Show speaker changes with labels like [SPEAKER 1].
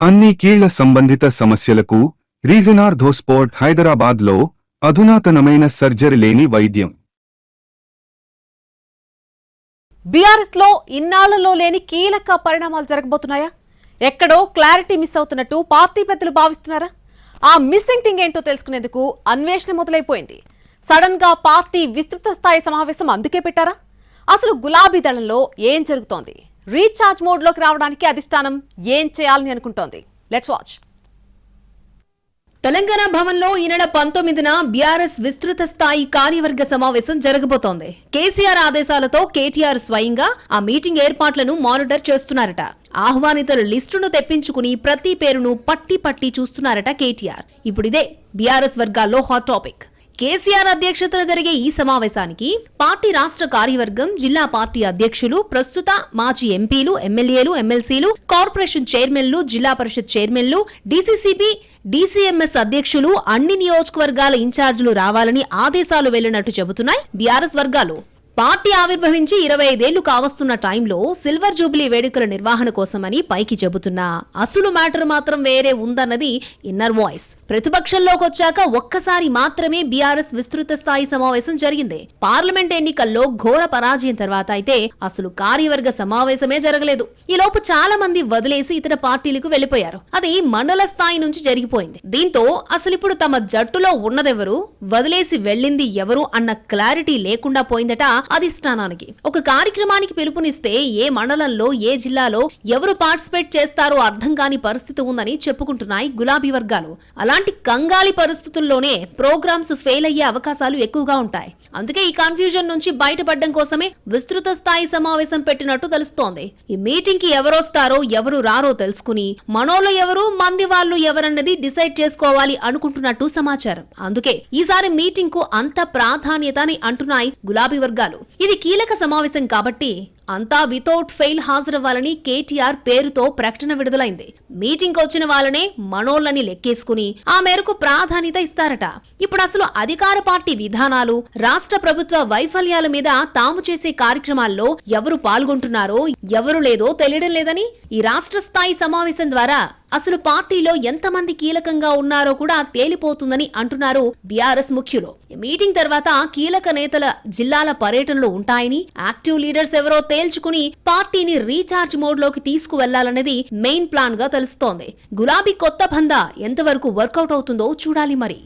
[SPEAKER 1] అన్ని కీళ్ల సంబంధిత సమస్యలకు రీజనార్థోస్పోర్ట్ హైదరాబాద్లో అధునాతనమైన సర్జరీ లేని వైద్యం.
[SPEAKER 2] బీఆర్ఎస్ లో ఇన్నాళ్లలో లేని కీలక పరిణామాలు జరగబోతున్నాయా? ఎక్కడో క్లారిటీ మిస్ అవుతున్నట్టు పార్టీ పెద్దలు భావిస్తున్నారా? ఆ మిస్సింగ్ థింగ్ ఏంటో తెలుసుకునేందుకు అన్వేషణ మొదలైపోయింది. సడన్ గా పార్టీ విస్తృత స్థాయి సమావేశం అందుకే పెట్టారా? అసలు గులాబీ దళంలో ఏం జరుగుతోంది? రీఛార్జ్ మోడ్ లోకి రావడానికి అధిష్టానం ఏం చేయాలని అనుకుంటోంది? Let's watch.
[SPEAKER 3] తెలంగాణ భవన్లో ఈ నెల 19న బీఆర్ఎస్ విస్తృత స్థాయి కార్యవర్గ సమావేశం జరగబోతోంది. కేసీఆర్ ఆదేశాలతో కేటీఆర్ స్వయంగా ఆ మీటింగ్ ఏర్పాట్లను మానిటర్ చేస్తున్నారట. ఆహ్వానితుల లిస్టును తెప్పించుకుని ప్రతి పేరును పట్టి చూస్తున్నారట కేటీఆర్. ఇప్పుడిదే బీఆర్ఎస్ వర్గాల్లో హాట్ టాపిక్. కేసీఆర్ అధ్యక్షతన జరిగే ఈ సమావేశానికి పార్టీ రాష్ట్ర కార్యవర్గం, జిల్లా పార్టీ అధ్యక్షులు, ప్రస్తుత మాజీ ఎంపీలు, ఎమ్మెల్యేలు, ఎమ్మెల్సీలు, కార్పొరేషన్ చైర్మన్లు, జిల్లా పరిషత్ చైర్మన్లు, డీసీసీబీ, డీసీఎంఎస్ అధ్యక్షులు, అన్ని నియోజకవర్గాల ఇన్ఛార్జీలు రావాలని ఆదేశాలు వెళ్లినట్టు చెబుతున్నాయి బీఆర్ఎస్ వర్గాలు. పార్టీ ఆవిర్భవించి 25 ఏళ్లు కావస్తున్న టైంలో సిల్వర్ జూబ్లీ వేడుకల నిర్వహణ కోసమని పైకి చెబుతున్నా అసలు మ్యాటర్ మాత్రం వేరే ఉందన్నది ఇన్నర్ వాయిస్. ప్రతిపక్షంలోకి వచ్చాక ఒక్కసారి మాత్రమే బీఆర్ఎస్ విస్తృత స్థాయి సమావేశం జరిగింది. పార్లమెంట్ ఎన్నికల్లో ఘోర పరాజయం తర్వాత అయితే అసలు కార్యవర్గ సమావేశమే జరగలేదు. ఈ లోపు చాలా మంది వదిలేసి ఇతర పార్టీలకు వెళ్లిపోయారు. అది మండల స్థాయి నుంచి జరిగిపోయింది. దీంతో అసలు ఇప్పుడు తమ జట్టులో ఉన్నదెవరు, వదిలేసి వెళ్లింది ఎవరు అన్న క్లారిటీ లేకుండా పోయిందట అధిష్టానానికి. ఒక కార్యక్రమానికి పిలుపునిస్తే ఏ మండలంలో, ఏ జిల్లాలో ఎవరు పార్టిసిపేట్ చేస్తారో అర్థం కాని పరిస్థితి ఉందని చెప్పుకుంటున్నాయి గులాబీ వర్గాలు. అలాంటి కంగాలి పరిస్థితుల్లోనే ప్రోగ్రామ్స్ ఫెయిల్ అయ్యే అవకాశాలు ఎక్కువగా ఉంటాయి. అందుకే ఈ కన్ఫ్యూజన్ నుంచి బయటపడడం కోసమే విస్తృత స్థాయి సమావేశం పెట్టినట్టు తెలుస్తోంది. ఈ మీటింగ్ కి ఎవరొస్తారో ఎవరు రారో తెలుసుకుని మనోళ్ళు ఎవరు, మంది వాళ్ళు ఎవరన్నది డిసైడ్ చేసుకోవాలి అనుకుంటున్నట్టు సమాచారం. అందుకే ఈసారి మీటింగ్ కు అంత ప్రాధాన్యత అని అంటున్నాయి గులాబీ వర్గాలు. ఇది కీలక సమావేశం కాబట్టి అంతా వితౌట్ ఫెయిల్ హాజరవ్వాలని కేటీఆర్ పేరుతో ప్రకటన విడుదలైంది. మీటింగ్ వచ్చిన వాళ్ళనే మనోళ్ళని లెక్కేసుకుని ఆ మేరకు ప్రాధాన్యత ఇస్తారట. ఇప్పుడు అసలు అధికార పార్టీ విధానాలు, రాష్ట్ర ప్రభుత్వ వైఫల్యాల మీద తాము చేసే కార్యక్రమాల్లో ఎవరు పాల్గొంటున్నారో ఎవరు లేదో తెలియడం లేదని ఈ రాష్ట్ర స్థాయి సమావేశం ద్వారా అసలు పార్టీలో ఎంతమంది కీలకంగా ఉన్నారో కూడా తేలిపోతుందని అంటున్నారు బీఆర్ఎస్ ముఖ్యులు. మీటింగ్ తర్వాత కీలక నేతల జిల్లాల పర్యటనలు ఉంటాయని, యాక్టివ్ లీడర్స్ ఎవరో తేల్చుకుని పార్టీని రీఛార్జ్ మోడ్ లోకి తీసుకువెళ్లాలనేది మెయిన్ ప్లాన్ గా తెలుస్తోంది. గులాబీ కొత్త బందా ఎంతవరకు వర్కౌట్ అవుతుందో చూడాలి మరి.